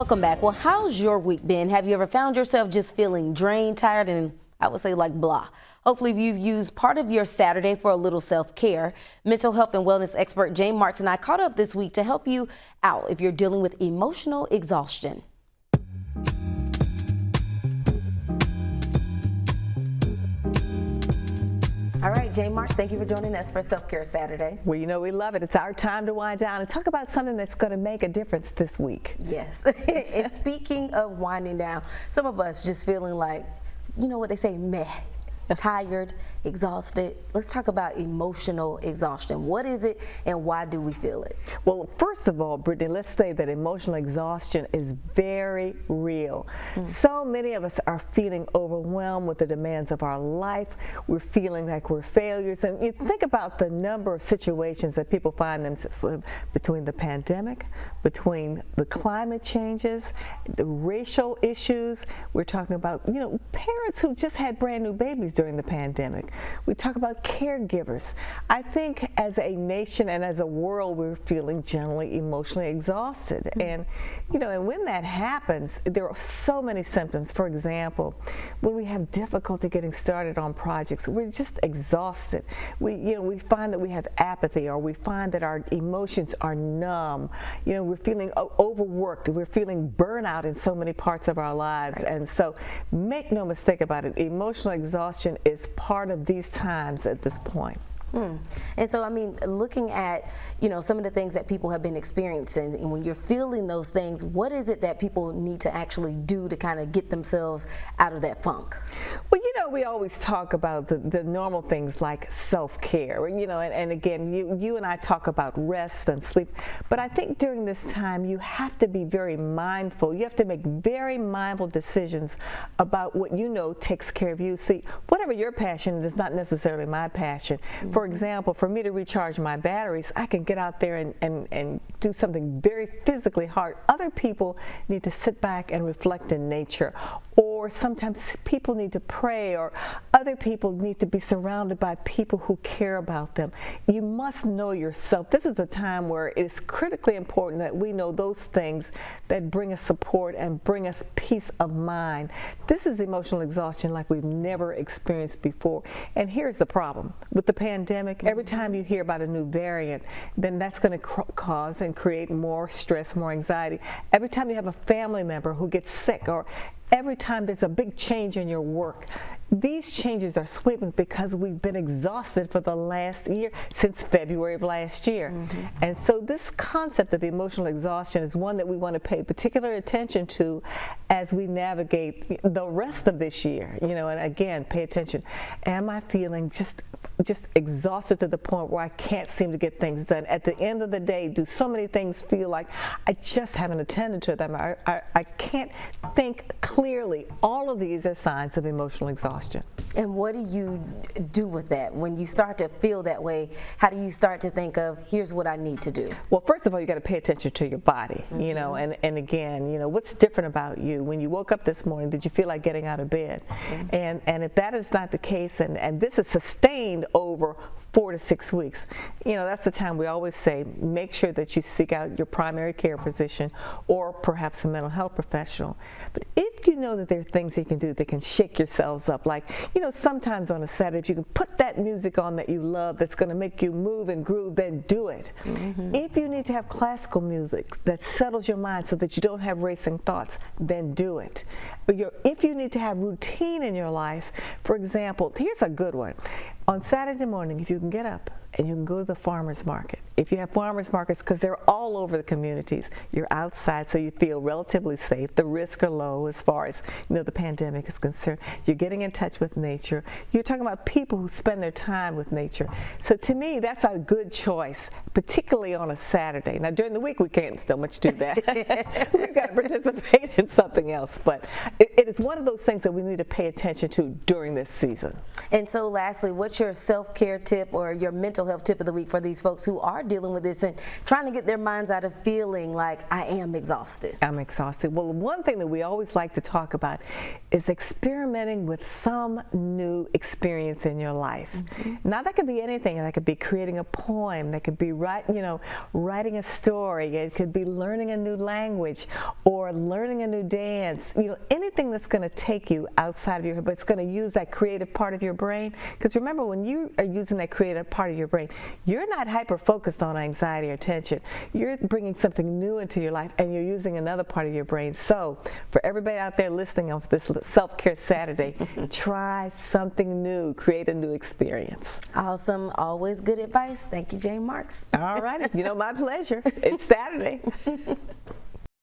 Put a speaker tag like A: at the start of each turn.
A: Welcome back. Well, how's your week been? Have you ever found yourself just feeling drained, tired, and I would say like blah? Hopefully you've used part of your Saturday for a little self-care. Mental health and wellness expert Jane Marks and I caught up this week to help you out if you're dealing with emotional exhaustion. All right, Jane Marks, thank you for joining us for Self-Care Saturday.
B: Well, you know, we love it. It's our time to wind down and talk about something that's going to make a difference this week.
A: Yes. And speaking of winding down, some of us just feeling like, you know what they say, meh. Tired, exhausted. Let's talk about emotional exhaustion. What is it and why do we feel it?
B: Well, first of all, Brittany, let's say that emotional exhaustion is very real. So many of us are feeling overwhelmed with the demands of our life. We're feeling like we're failures. And you think about the number of situations that people find themselves in between the pandemic, between the climate changes, the racial issues. We're talking about, you know, parents who just had brand new babies during the pandemic. We talk about caregivers. I think as a nation and as a world, we're feeling generally emotionally exhausted. And, you know, and when that happens, there are so many symptoms. For example, when we have difficulty getting started on projects, we're just exhausted. We find that we have apathy, or we find that our emotions are numb. You know, we're feeling overworked. We're feeling burnout in so many parts of our lives. And so make no mistake about it, emotional exhaustion is part of these times at this point.
A: And so, I mean, looking at, you know, some of the things that people have been experiencing, and when you're feeling those things, what is it that people need to actually do to kind of get themselves out of that funk?
B: Well, you know, we always talk about the normal things like self-care, you know, and again, you and I talk about rest and sleep, but I think during this time you have to be very mindful. You have to make very mindful decisions about what you know takes care of you. See, whatever your passion is not necessarily my passion. For example, for me to recharge my batteries, I can get out there and do something very physically hard. Other people need to sit back and reflect in nature, or sometimes people need to pray, or other people need to be surrounded by people who care about them. You must know yourself. This is a time where it is critically important that we know those things that bring us support and bring us peace of mind. This is emotional exhaustion like we've never experienced before. And here's the problem. With the pandemic, every time you hear about a new variant, then that's going to cause and create more stress, more anxiety. Every time you have a family member who gets sick, or every time there's a big change in your work, these changes are sweeping because we've been exhausted for the last year, since February of last year. And so this concept of emotional exhaustion is one that we want to pay particular attention to as we navigate the rest of this year. You know, and again, pay attention. Am I feeling just exhausted to the point where I can't seem to get things done? At the end of the day, do so many things feel like I just haven't attended to them? I can't think clearly. All of these are signs of emotional exhaustion.
A: And what do you do with that? When you start to feel that way, how do you start to think of, here's what I need to do?
B: Well, first of all, you got to pay attention to your body, you know, and again, you know, what's different about you? When you woke up this morning, did you feel like getting out of bed? And if that is not the case, and this is sustained over 4 to 6 weeks, you know, that's the time we always say, make sure that you seek out your primary care physician or perhaps a mental health professional. But if you know that there are things you can do that can shake yourselves up, like, you know, sometimes on a Saturday, if you can put that music on that you love that's going to make you move and groove, then do it. If you need to have classical music that settles your mind so that you don't have racing thoughts, then do it. But if you need to have routine in your life, for example, here's a good one. On Saturday morning, if you can get up and you can go to the farmer's market. If you have farmer's markets, because they're all over the communities, you're outside so you feel relatively safe. The risks are low as far as, you know, the pandemic is concerned. You're getting in touch with nature. You're talking about people who spend their time with nature. So to me, that's a good choice, particularly on a Saturday. Now during the week, we can't so much do that. We've got to participate in something else. But it is one of those things that we need to pay attention to during this season.
A: And so lastly, what's your self-care tip or your mental mental health tip of the week for these folks who are dealing with this and trying to get their minds out of feeling like I am exhausted?
B: I'm exhausted. Well, one thing that we always like to talk about is experimenting with some new experience in your life. Now, that could be anything. That could be creating a poem. That could be writing a story. It could be learning a new language or learning a new dance. Anything that's going to take you outside of your head, but it's going to use that creative part of your brain. Because remember, when you are using that creative part of your brain, you're not hyper-focused on anxiety or tension. You're bringing something new into your life, and you're using another part of your brain. So, for everybody out there listening on this Self-Care Saturday, try something new. Create a new experience.
A: Awesome. Always good advice. Thank you, Jane Marks.
B: All righty. My pleasure. It's Saturday.